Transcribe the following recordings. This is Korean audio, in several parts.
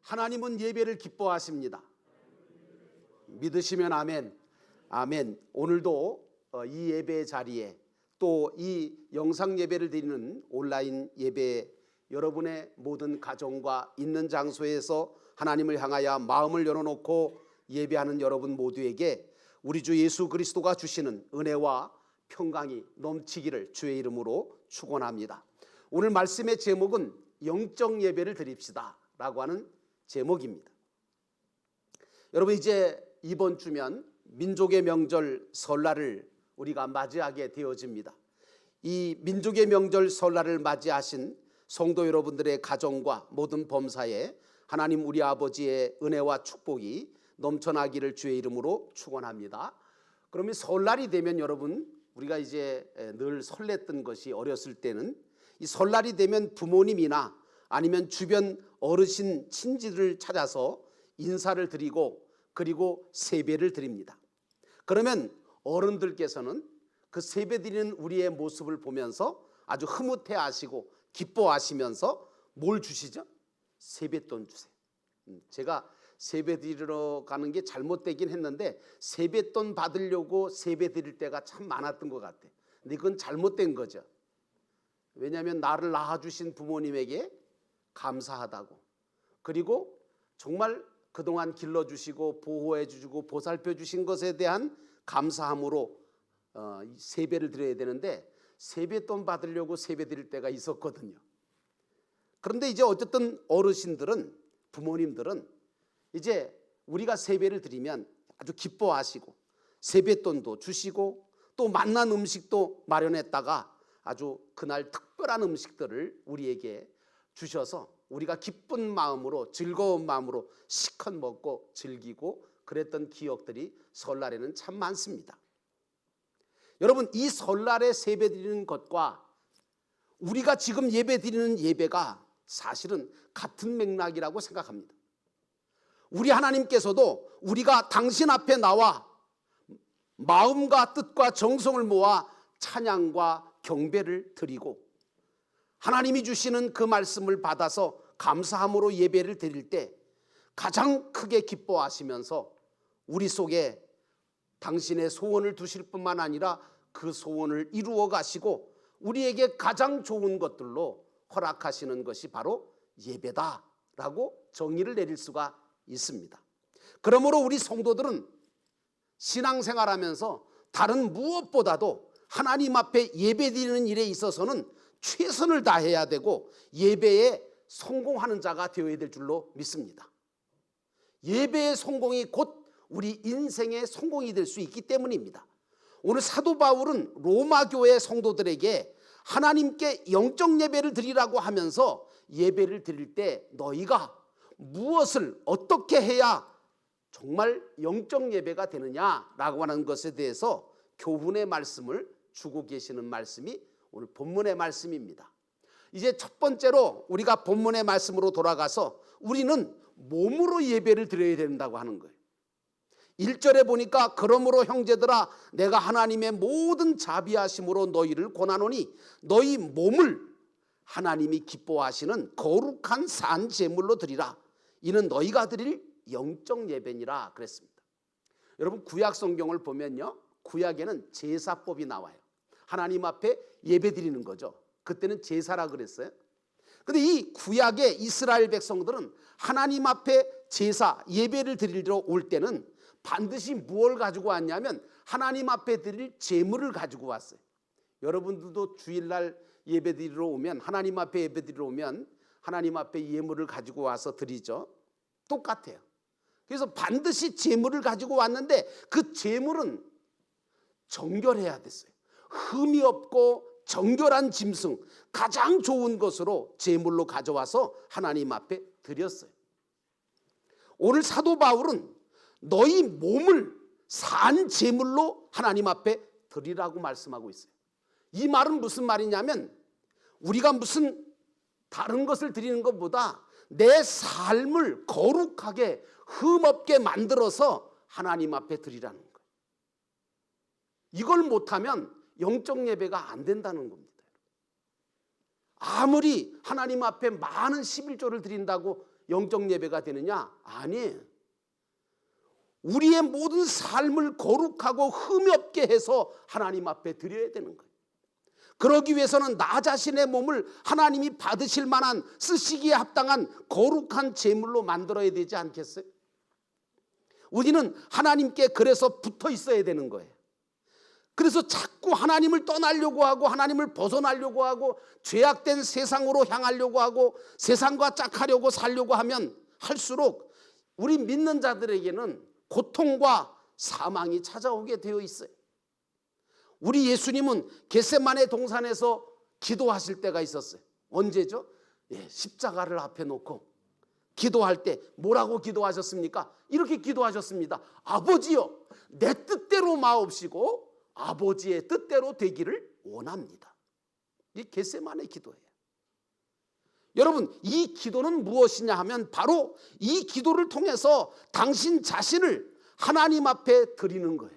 하나님은 예배를 기뻐하십니다. 믿으시면 아멘. 아멘. 오늘도 이 예배 자리에 또 이 영상 예배를 드리는 온라인 예배 여러분의 모든 가정과 있는 장소에서 하나님을 향하여 마음을 열어놓고 예배하는 여러분 모두에게 우리 주 예수 그리스도가 주시는 은혜와 평강이 넘치기를 주의 이름으로 축원합니다. 오늘 말씀의 제목은 영적 예배를 드립시다 라고 하는 제목입니다. 여러분, 이제 이번 주면 민족의 명절 설날을 우리가 맞이하게 되어집니다. 이 민족의 명절 설날을 맞이하신 성도 여러분들의 가정과 모든 범사에 하나님 우리 아버지의 은혜와 축복이 넘쳐나기를 주의 이름으로 축원합니다. 그러면 설날이 되면 여러분, 우리가 이제 늘 설렜던 것이 어렸을 때는 이 설날이 되면 부모님이나 아니면 주변 어르신 친지를 찾아서 인사를 드리고 그리고 세배를 드립니다. 그러면 어른들께서는 그 세배 드리는 우리의 모습을 보면서 아주 흐뭇해하시고 기뻐하시면서 뭘 주시죠? 세뱃돈 주세요. 제가 세배 드리러 가는 게 잘못되긴 했는데 세뱃돈 받으려고 세배 드릴 때가 참 많았던 것 같아요. 근데 그건 잘못된 거죠. 왜냐하면 나를 낳아주신 부모님에게 감사하다고, 그리고 정말 그동안 길러주시고 보호해주시고 보살펴주신 것에 대한 감사함으로 세배를 드려야 되는데 세뱃돈 받으려고 세배 드릴 때가 있었거든요. 그런데 이제 어쨌든 어르신들은, 부모님들은 이제 우리가 세배를 드리면 아주 기뻐하시고 세뱃돈도 주시고 또 맛난 음식도 마련했다가 아주 그날 특별한 음식들을 우리에게 주셔서 우리가 기쁜 마음으로, 즐거운 마음으로 시컷 먹고 즐기고 그랬던 기억들이 설날에는 참 많습니다. 여러분, 이 설날에 세배 드리는 것과 우리가 지금 예배 드리는 예배가 사실은 같은 맥락이라고 생각합니다. 우리 하나님께서도 우리가 당신 앞에 나와 마음과 뜻과 정성을 모아 찬양과 경배를 드리고 하나님이 주시는 그 말씀을 받아서 감사함으로 예배를 드릴 때 가장 크게 기뻐하시면서 우리 속에 당신의 소원을 두실 뿐만 아니라 그 소원을 이루어 가시고 우리에게 가장 좋은 것들로 허락하시는 것이 바로 예배다라고 정의를 내릴 수가 있습니다. 그러므로 우리 성도들은 신앙생활하면서 다른 무엇보다도 하나님 앞에 예배드리는 일에 있어서는 최선을 다해야 되고 예배에 성공하는 자가 되어야 될 줄로 믿습니다. 예배의 성공이 곧 우리 인생의 성공이 될 수 있기 때문입니다. 오늘 사도 바울은 로마 교회 성도들에게 하나님께 영적 예배를 드리라고 하면서 예배를 드릴 때 너희가 무엇을 어떻게 해야 정말 영적 예배가 되느냐라고 하는 것에 대해서 교훈의 말씀을 주고 계시는 말씀이 오늘 본문의 말씀입니다. 이제 첫 번째로 우리가 본문의 말씀으로 돌아가서 우리는 몸으로 예배를 드려야 된다고 하는 거예요. 1절에 보니까 그러므로 형제들아 내가 하나님의 모든 자비하심으로 너희를 권하노니 너희 몸을 하나님이 기뻐하시는 거룩한 산 제물로 드리라. 이는 너희가 드릴 영적 예배니라 그랬습니다. 여러분, 구약 성경을 보면요, 구약에는 제사법이 나와요. 하나님 앞에 예배 드리는 거죠. 그때는 제사라 그랬어요. 근데 이 구약의 이스라엘 백성들은 하나님 앞에 제사, 예배를 드리러 올 때는 반드시 무엇을 가지고 왔냐면 하나님 앞에 드릴 제물을 가지고 왔어요. 여러분들도 주일날 예배 드리러 오면, 하나님 앞에 예배 드리러 오면 하나님 앞에 예물을 가지고 와서 드리죠. 똑같아요. 그래서 반드시 제물을 가지고 왔는데 그 제물은 정결해야 됐어요. 흠이 없고 정결한 짐승, 가장 좋은 것으로 제물로 가져와서 하나님 앞에 드렸어요. 오늘 사도 바울은 너희 몸을 산 제물로 하나님 앞에 드리라고 말씀하고 있어요. 이 말은 무슨 말이냐면 우리가 무슨 다른 것을 드리는 것보다 내 삶을 거룩하게 흠없게 만들어서 하나님 앞에 드리라는 거예요. 이걸 못하면 영적 예배가 안 된다는 겁니다. 아무리 하나님 앞에 많은 11조를 드린다고 영적 예배가 되느냐? 아니에요. 우리의 모든 삶을 거룩하고 흠이 없게 해서 하나님 앞에 드려야 되는 거예요. 그러기 위해서는 나 자신의 몸을 하나님이 받으실 만한, 쓰시기에 합당한 거룩한 제물로 만들어야 되지 않겠어요? 우리는 하나님께 그래서 붙어 있어야 되는 거예요. 그래서 자꾸 하나님을 떠나려고 하고 하나님을 벗어나려고 하고 죄악된 세상으로 향하려고 하고 세상과 짝하려고 살려고 하면 할수록 우리 믿는 자들에게는 고통과 사망이 찾아오게 되어 있어요. 우리 예수님은 겟세마네 동산에서 기도하실 때가 있었어요. 언제죠? 십자가를 앞에 놓고 기도할 때 뭐라고 기도하셨습니까? 이렇게 기도하셨습니다. 아버지여, 내 뜻대로 마옵시고 아버지의 뜻대로 되기를 원합니다. 이 겟세마네 기도예요. 여러분, 이 기도는 무엇이냐 하면 바로 이 기도를 통해서 당신 자신을 하나님 앞에 드리는 거예요.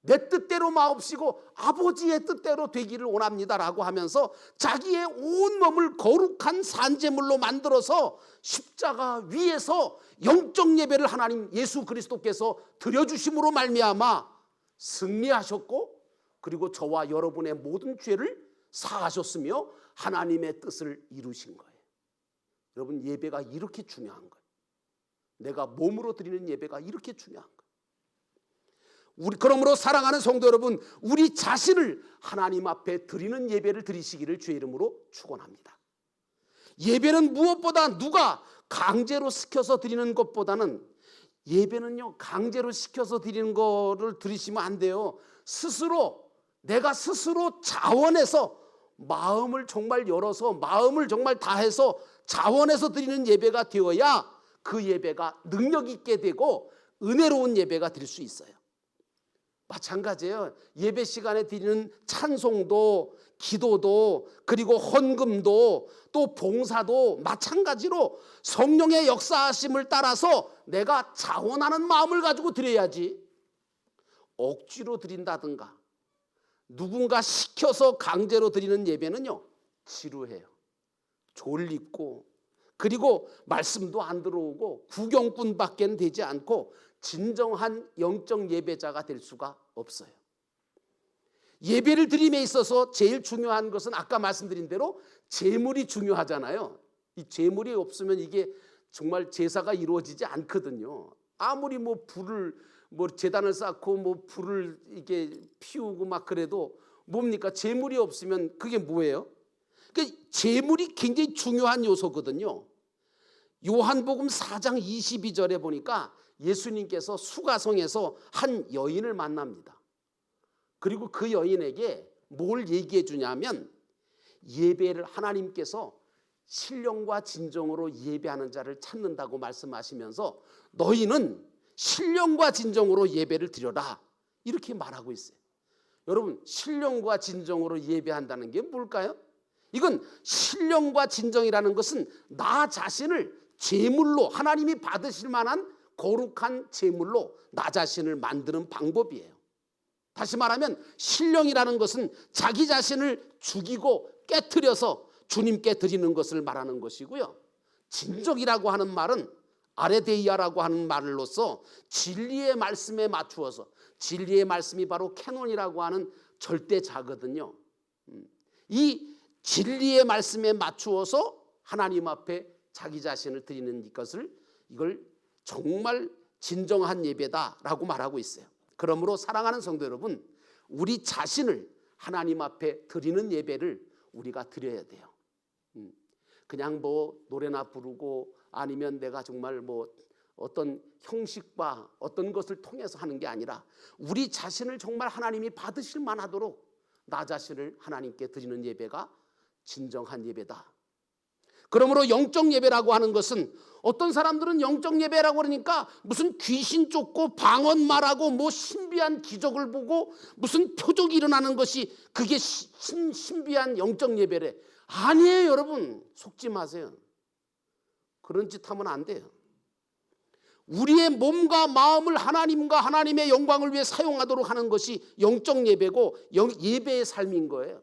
내 뜻대로 마옵시고 아버지의 뜻대로 되기를 원합니다라고 하면서 자기의 온 몸을 거룩한 산제물로 만들어서 십자가 위에서 영적 예배를 하나님 예수 그리스도께서 드려주심으로 말미암아 승리하셨고, 그리고 저와 여러분의 모든 죄를 사하셨으며 하나님의 뜻을 이루신 거예요. 여러분, 예배가 이렇게 중요한 거예요. 내가 몸으로 드리는 예배가 이렇게 중요한 거예요. 그러므로 사랑하는 성도 여러분, 우리 자신을 하나님 앞에 드리는 예배를 드리시기를 주의 이름으로 축원합니다. 예배는 무엇보다 누가 강제로 시켜서 드리는 것보다는, 예배는요 강제로 시켜서 드리는 거를 드리시면 안 돼요. 스스로, 내가 스스로 자원해서 마음을 정말 열어서 마음을 정말 다해서 자원해서 드리는 예배가 되어야 그 예배가 능력 있게 되고 은혜로운 예배가 될 수 있어요. 마찬가지예요. 예배 시간에 드리는 찬송도, 기도도, 그리고 헌금도, 또 봉사도 마찬가지로 성령의 역사하심을 따라서 내가 자원하는 마음을 가지고 드려야지, 억지로 드린다든가 누군가 시켜서 강제로 드리는 예배는요 지루해요. 졸리고, 그리고 말씀도 안 들어오고 구경꾼밖에 되지 않고 진정한 영적 예배자가 될 수가 없어요. 예배를 드림에 있어서 제일 중요한 것은 아까 말씀드린 대로 제물이 중요하잖아요. 이 제물이 없으면 이게 정말 제사가 이루어지지 않거든요. 아무리 불을 제단을 쌓고 불을 이게 피우고 막 그래도 뭡니까? 제물이 없으면 그게 뭐예요? 그러니까 제물이 굉장히 중요한 요소거든요. 요한복음 4장 22절에 보니까 예수님께서 수가성에서 한 여인을 만납니다. 그리고 그 여인에게 뭘 얘기해 주냐면, 예배를 하나님께서 신령과 진정으로 예배하는 자를 찾는다고 말씀하시면서 너희는 신령과 진정으로 예배를 드려라, 이렇게 말하고 있어요. 여러분, 신령과 진정으로 예배한다는 게 뭘까요? 이건 신령과 진정이라는 것은 나 자신을 제물로, 하나님이 받으실 만한 거룩한 제물로 나 자신을 만드는 방법이에요. 다시 말하면 신령이라는 것은 자기 자신을 죽이고 깨트려서 주님께 드리는 것을 말하는 것이고요. 진정이라고 하는 말은 아레데이아라고 하는 말로서 진리의 말씀에 맞추어서, 진리의 말씀이 바로 캐논이라고 하는 절대자거든요. 이 진리의 말씀에 맞추어서 하나님 앞에 자기 자신을 드리는 이걸 정말 진정한 예배다라고 말하고 있어요. 그러므로 사랑하는 성도 여러분, 우리 자신을 하나님 앞에 드리는 예배를 우리가 드려야 돼요. 그냥 노래나 부르고 아니면 내가 정말 어떤 형식과 어떤 것을 통해서 하는 게 아니라 우리 자신을 정말 하나님이 받으실 만하도록 나 자신을 하나님께 드리는 예배가 진정한 예배다. 그러므로 영적 예배라고 하는 것은, 어떤 사람들은 영적 예배라고 그러니까 무슨 귀신 쫓고 방언 말하고 신비한 기적을 보고 무슨 표적이 일어나는 것이 그게 신비한 영적 예배래. 아니에요. 여러분, 속지 마세요. 그런 짓 하면 안 돼요. 우리의 몸과 마음을 하나님과 하나님의 영광을 위해 사용하도록 하는 것이 영적 예배고 예배의 삶인 거예요.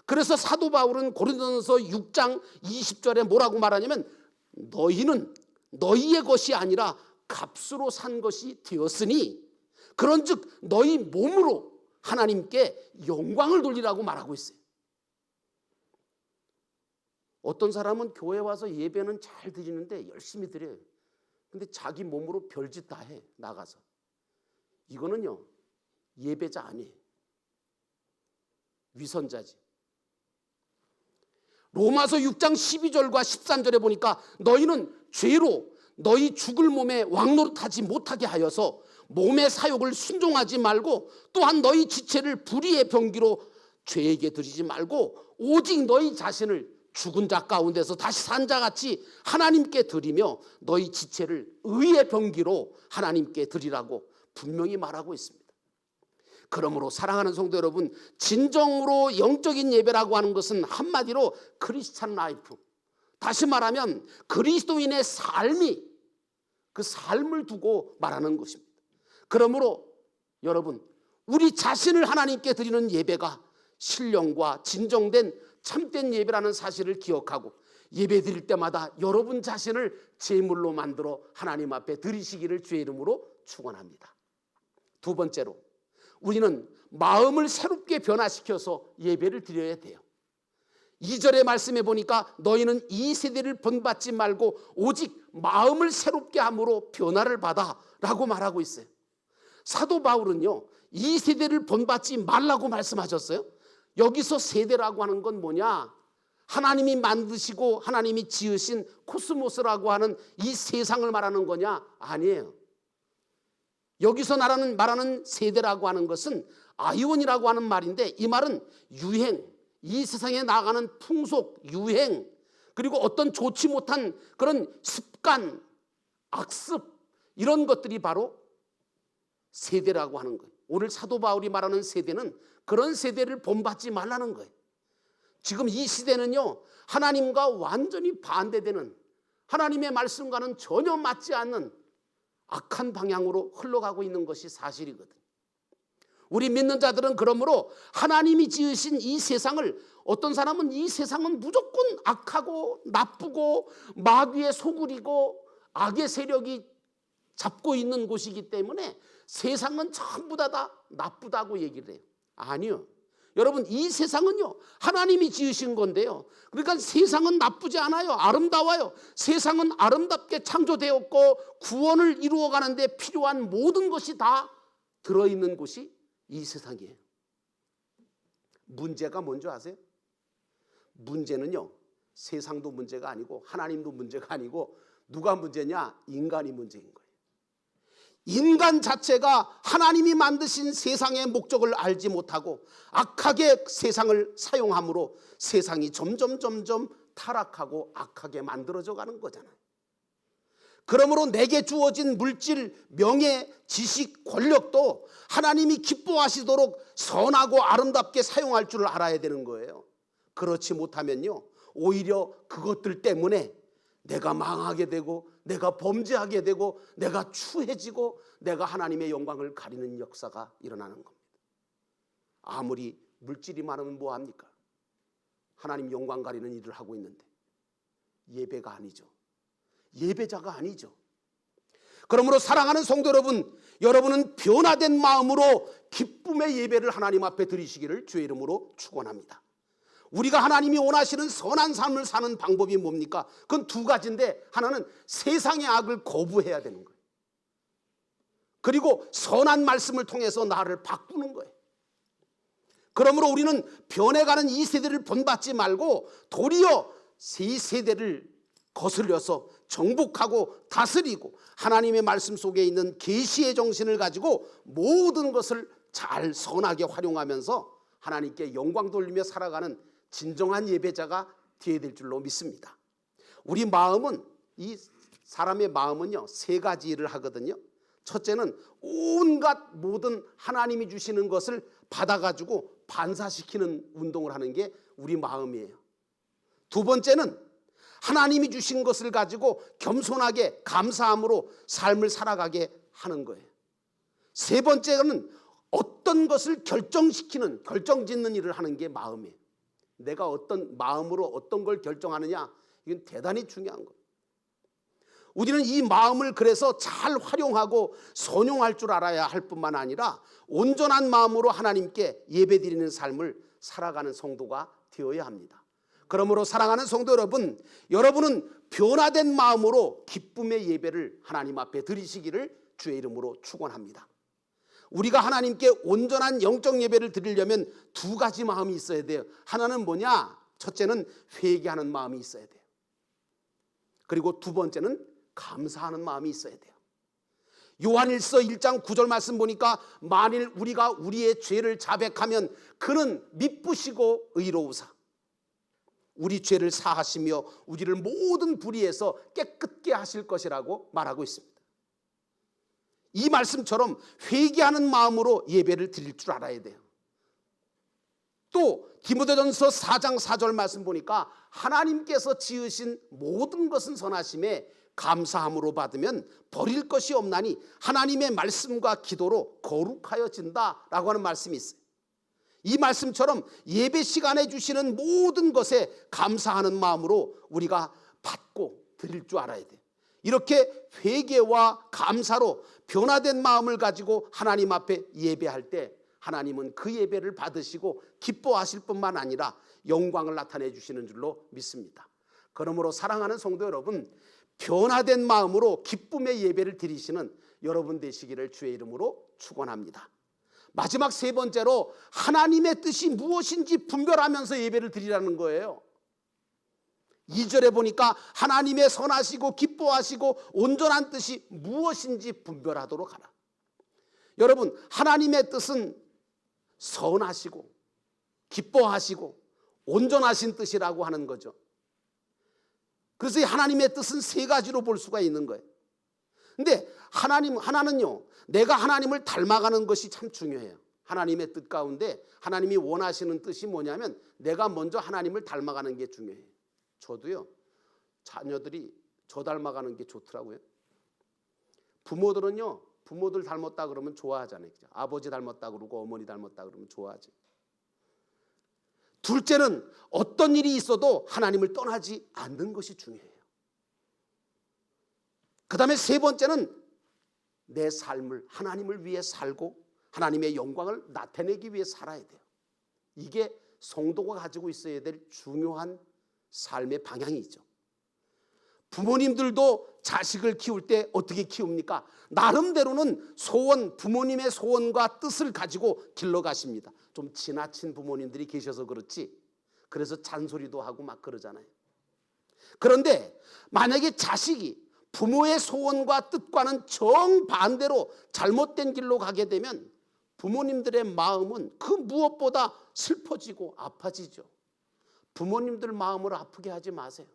그래서 사도 바울은 고린도전서 6장 20절에 뭐라고 말하냐면, 너희는 너희의 것이 아니라 값으로 산 것이 되었으니 그런즉 너희 몸으로 하나님께 영광을 돌리라고 말하고 있어요. 어떤 사람은 교회 와서 예배는 잘 드리는데 열심히 드려요. 근데 자기 몸으로 별짓 다 해, 나가서. 이거는요, 예배자 아니에요. 위선자지. 로마서 6장 12절과 13절에 보니까 너희는 죄로 너희 죽을 몸에 왕노릇하지 못하게 하여서 몸의 사욕을 순종하지 말고 또한 너희 지체를 불의의 병기로 죄에게 드리지 말고 오직 너희 자신을 죽은 자 가운데서 다시 산 자같이 하나님께 드리며 너희 지체를 의의 병기로 하나님께 드리라고 분명히 말하고 있습니다. 그러므로 사랑하는 성도 여러분, 진정으로 영적인 예배라고 하는 것은 한마디로 크리스찬 라이프, 다시 말하면 그리스도인의 삶이 그 삶을 두고 말하는 것입니다. 그러므로 여러분, 우리 자신을 하나님께 드리는 예배가 신령과 진정된 참된 예배라는 사실을 기억하고 예배 드릴 때마다 여러분 자신을 제물로 만들어 하나님 앞에 드리시기를 주의 이름으로 축원합니다. 두 번째로, 우리는 마음을 새롭게 변화시켜서 예배를 드려야 돼요. 2절의 말씀에 보니까 너희는 이 세대를 본받지 말고 오직 마음을 새롭게 함으로 변화를 받아 라고 말하고 있어요. 사도 바울은요, 이 세대를 본받지 말라고 말씀하셨어요. 여기서 세대라고 하는 건 뭐냐? 하나님이 만드시고 하나님이 지으신 코스모스라고 하는 이 세상을 말하는 거냐? 아니에요. 여기서 말하는 세대라고 하는 것은 아이온이라고 하는 말인데, 이 말은 유행, 이 세상에 나가는 풍속, 유행, 그리고 어떤 좋지 못한 그런 습관, 악습, 이런 것들이 바로 세대라고 하는 거예요. 오늘 사도 바울이 말하는 세대는 그런 세대를 본받지 말라는 거예요. 지금 이 시대는요, 하나님과 완전히 반대되는, 하나님의 말씀과는 전혀 맞지 않는 악한 방향으로 흘러가고 있는 것이 사실이거든. 우리 믿는 자들은 그러므로 하나님이 지으신 이 세상을, 어떤 사람은 이 세상은 무조건 악하고 나쁘고 마귀의 소굴이고 악의 세력이 잡고 있는 곳이기 때문에 세상은 전부 다 나쁘다고 얘기를 해요. 아니요. 여러분, 이 세상은요, 하나님이 지으신 건데요. 그러니까 세상은 나쁘지 않아요. 아름다워요. 세상은 아름답게 창조되었고 구원을 이루어가는 데 필요한 모든 것이 다 들어있는 곳이 이 세상이에요. 문제가 뭔지 아세요? 문제는요, 세상도 문제가 아니고 하나님도 문제가 아니고 누가 문제냐? 인간이 문제인 거예요. 인간 자체가 하나님이 만드신 세상의 목적을 알지 못하고 악하게 세상을 사용함으로 세상이 점점 타락하고 악하게 만들어져 가는 거잖아요. 그러므로 내게 주어진 물질, 명예, 지식, 권력도 하나님이 기뻐하시도록 선하고 아름답게 사용할 줄 알아야 되는 거예요. 그렇지 못하면요, 오히려 그것들 때문에 내가 망하게 되고 내가 범죄하게 되고 내가 추해지고 내가 하나님의 영광을 가리는 역사가 일어나는 겁니다. 아무리 물질이 많으면 뭐합니까? 하나님 영광 가리는 일을 하고 있는데 예배가 아니죠. 예배자가 아니죠. 그러므로 사랑하는 성도 여러분, 여러분은 변화된 마음으로 기쁨의 예배를 하나님 앞에 드리시기를 주의 이름으로 축원합니다. 우리가 하나님이 원하시는 선한 삶을 사는 방법이 뭡니까? 그건 두 가지인데, 하나는 세상의 악을 거부해야 되는 거예요. 그리고 선한 말씀을 통해서 나를 바꾸는 거예요. 그러므로 우리는 변해가는 이 세대를 본받지 말고 도리어 이 세대를 거슬려서 정복하고 다스리고 하나님의 말씀 속에 있는 계시의 정신을 가지고 모든 것을 잘 선하게 활용하면서 하나님께 영광 돌리며 살아가는 진정한 예배자가 되어야 될 줄로 믿습니다. 우리 마음은, 이 사람의 마음은요, 세 가지 일을 하거든요. 첫째는 온갖 모든 하나님이 주시는 것을 받아가지고 반사시키는 운동을 하는 게 우리 마음이에요. 두 번째는 하나님이 주신 것을 가지고 겸손하게 감사함으로 삶을 살아가게 하는 거예요. 세 번째는 어떤 것을 결정시키는, 결정짓는 일을 하는 게 마음이에요. 내가 어떤 마음으로 어떤 걸 결정하느냐, 이건 대단히 중요한 거예요. 우리는 이 마음을 그래서 잘 활용하고 선용할 줄 알아야 할 뿐만 아니라 온전한 마음으로 하나님께 예배드리는 삶을 살아가는 성도가 되어야 합니다. 그러므로 사랑하는 성도 여러분, 여러분은 변화된 마음으로 기쁨의 예배를 하나님 앞에 드리시기를 주의 이름으로 축원합니다. 우리가 하나님께 온전한 영적 예배를 드리려면 두 가지 마음이 있어야 돼요. 하나는 뭐냐? 첫째는 회개하는 마음이 있어야 돼요. 그리고 두 번째는 감사하는 마음이 있어야 돼요. 요한일서 1장 9절 말씀 보니까 만일 우리가 우리의 죄를 자백하면 그는 미쁘시고 의로우사 우리 죄를 사하시며 우리를 모든 불의에서 깨끗게 하실 것이라고 말하고 있습니다. 이 말씀처럼 회개하는 마음으로 예배를 드릴 줄 알아야 돼요. 또 디모데전서 4장 4절 말씀 보니까 하나님께서 지으신 모든 것은 선하심에 감사함으로 받으면 버릴 것이 없나니 하나님의 말씀과 기도로 거룩하여진다라고 하는 말씀이 있어요. 이 말씀처럼 예배 시간에 주시는 모든 것에 감사하는 마음으로 우리가 받고 드릴 줄 알아야 돼요. 이렇게 회개와 감사로 변화된 마음을 가지고 하나님 앞에 예배할 때 하나님은 그 예배를 받으시고 기뻐하실 뿐만 아니라 영광을 나타내 주시는 줄로 믿습니다. 그러므로 사랑하는 성도 여러분, 변화된 마음으로 기쁨의 예배를 드리시는 여러분 되시기를 주의 이름으로 축원합니다. 마지막 세 번째로 하나님의 뜻이 무엇인지 분별하면서 예배를 드리라는 거예요. 2절에 보니까 하나님의 선하시고 기뻐하시고 온전한 뜻이 무엇인지 분별하도록 하라. 여러분, 하나님의 뜻은 선하시고 기뻐하시고 온전하신 뜻이라고 하는 거죠. 그래서 이 하나님의 뜻은 세 가지로 볼 수가 있는 거예요. 근데 하나는요, 내가 하나님을 닮아가는 것이 참 중요해요. 하나님의 뜻 가운데 하나님이 원하시는 뜻이 뭐냐면 내가 먼저 하나님을 닮아가는 게 중요해요. 저도요, 자녀들이 저 닮아가는 게 좋더라고요. 부모들은요, 부모들 닮았다 그러면 좋아하잖아요. 아버지 닮았다 그러고 어머니 닮았다 그러면 좋아하죠. 둘째는 어떤 일이 있어도 하나님을 떠나지 않는 것이 중요해요. 그 다음에 세 번째는 내 삶을 하나님을 위해 살고 하나님의 영광을 나타내기 위해 살아야 돼요. 이게 성도가 가지고 있어야 될 중요한 삶의 방향이죠. 부모님들도 자식을 키울 때 어떻게 키웁니까? 나름대로는 부모님의 소원과 뜻을 가지고 길러가십니다. 좀 지나친 부모님들이 계셔서 그렇지, 그래서 잔소리도 하고 막 그러잖아요. 그런데 만약에 자식이 부모의 소원과 뜻과는 정반대로 잘못된 길로 가게 되면 부모님들의 마음은 그 무엇보다 슬퍼지고 아파지죠. 부모님들 마음을 아프게 하지 마세요.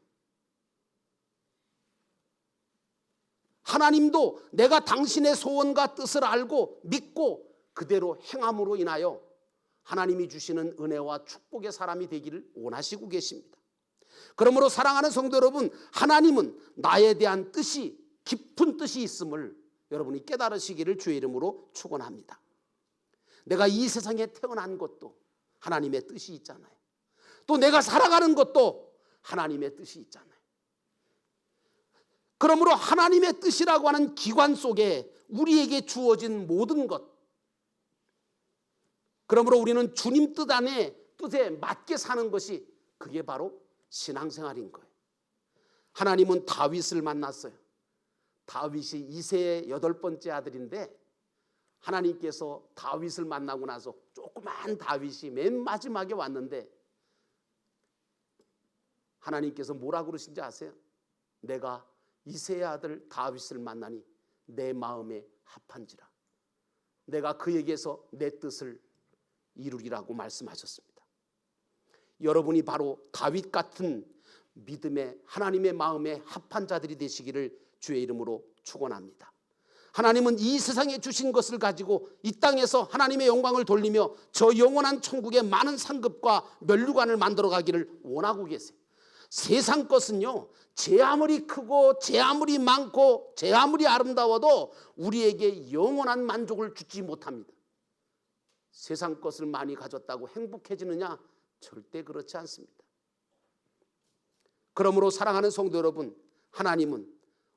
하나님도 내가 당신의 소원과 뜻을 알고 믿고 그대로 행함으로 인하여 하나님이 주시는 은혜와 축복의 사람이 되기를 원하시고 계십니다. 그러므로 사랑하는 성도 여러분, 하나님은 나에 대한 뜻이 깊은 뜻이 있음을 여러분이 깨달으시기를 주의 이름으로 축원합니다. 내가 이 세상에 태어난 것도 하나님의 뜻이 있잖아요. 또 내가 살아가는 것도 하나님의 뜻이 있잖아요. 그러므로 하나님의 뜻이라고 하는 기관 속에 우리에게 주어진 모든 것, 그러므로 우리는 주님 뜻 안에 뜻에 맞게 사는 것이 그게 바로 신앙생활인 거예요. 하나님은 다윗을 만났어요. 다윗이 이새의 8번째 아들인데 하나님께서 다윗을 만나고 나서 조그만 다윗이 맨 마지막에 왔는데 하나님께서 뭐라고 그러신지 아세요? 내가 이새의 아들 다윗을 만나니 내 마음에 합한지라. 내가 그에게서 내 뜻을 이루리라고 말씀하셨습니다. 여러분이 바로 다윗 같은 믿음의 하나님의 마음에 합한 자들이 되시기를 주의 이름으로 축원합니다. 하나님은 이 세상에 주신 것을 가지고 이 땅에서 하나님의 영광을 돌리며 저 영원한 천국의 많은 상급과 면류관을 만들어 가기를 원하고 계세요. 세상 것은요, 제 아무리 크고 제 아무리 많고 제 아무리 아름다워도 우리에게 영원한 만족을 주지 못합니다. 세상 것을 많이 가졌다고 행복해지느냐? 절대 그렇지 않습니다. 그러므로 사랑하는 성도 여러분, 하나님은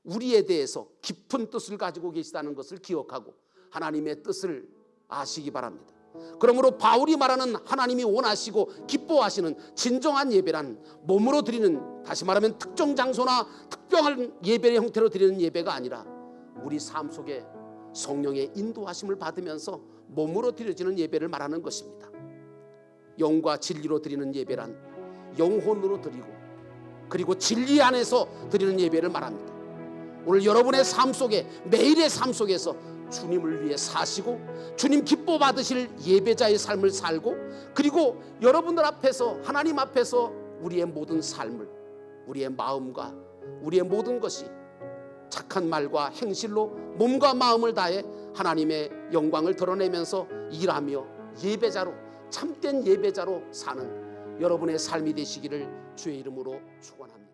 우리에 대해서 깊은 뜻을 가지고 계시다는 것을 기억하고 하나님의 뜻을 아시기 바랍니다. 그러므로 바울이 말하는 하나님이 원하시고 기뻐하시는 진정한 예배란 몸으로 드리는, 다시 말하면 특정 장소나 특별한 예배의 형태로 드리는 예배가 아니라 우리 삶 속에 성령의 인도하심을 받으면서 몸으로 드려지는 예배를 말하는 것입니다. 영과 진리로 드리는 예배란 영혼으로 드리고 그리고 진리 안에서 드리는 예배를 말합니다. 오늘 여러분의 삶 속에, 매일의 삶 속에서 주님을 위해 사시고 주님 기뻐 받으실 예배자의 삶을 살고, 그리고 여러분들 앞에서, 하나님 앞에서 우리의 모든 삶을, 우리의 마음과 우리의 모든 것이 착한 말과 행실로 몸과 마음을 다해 하나님의 영광을 드러내면서 일하며 예배자로, 참된 예배자로 사는 여러분의 삶이 되시기를 주의 이름으로 축원합니다.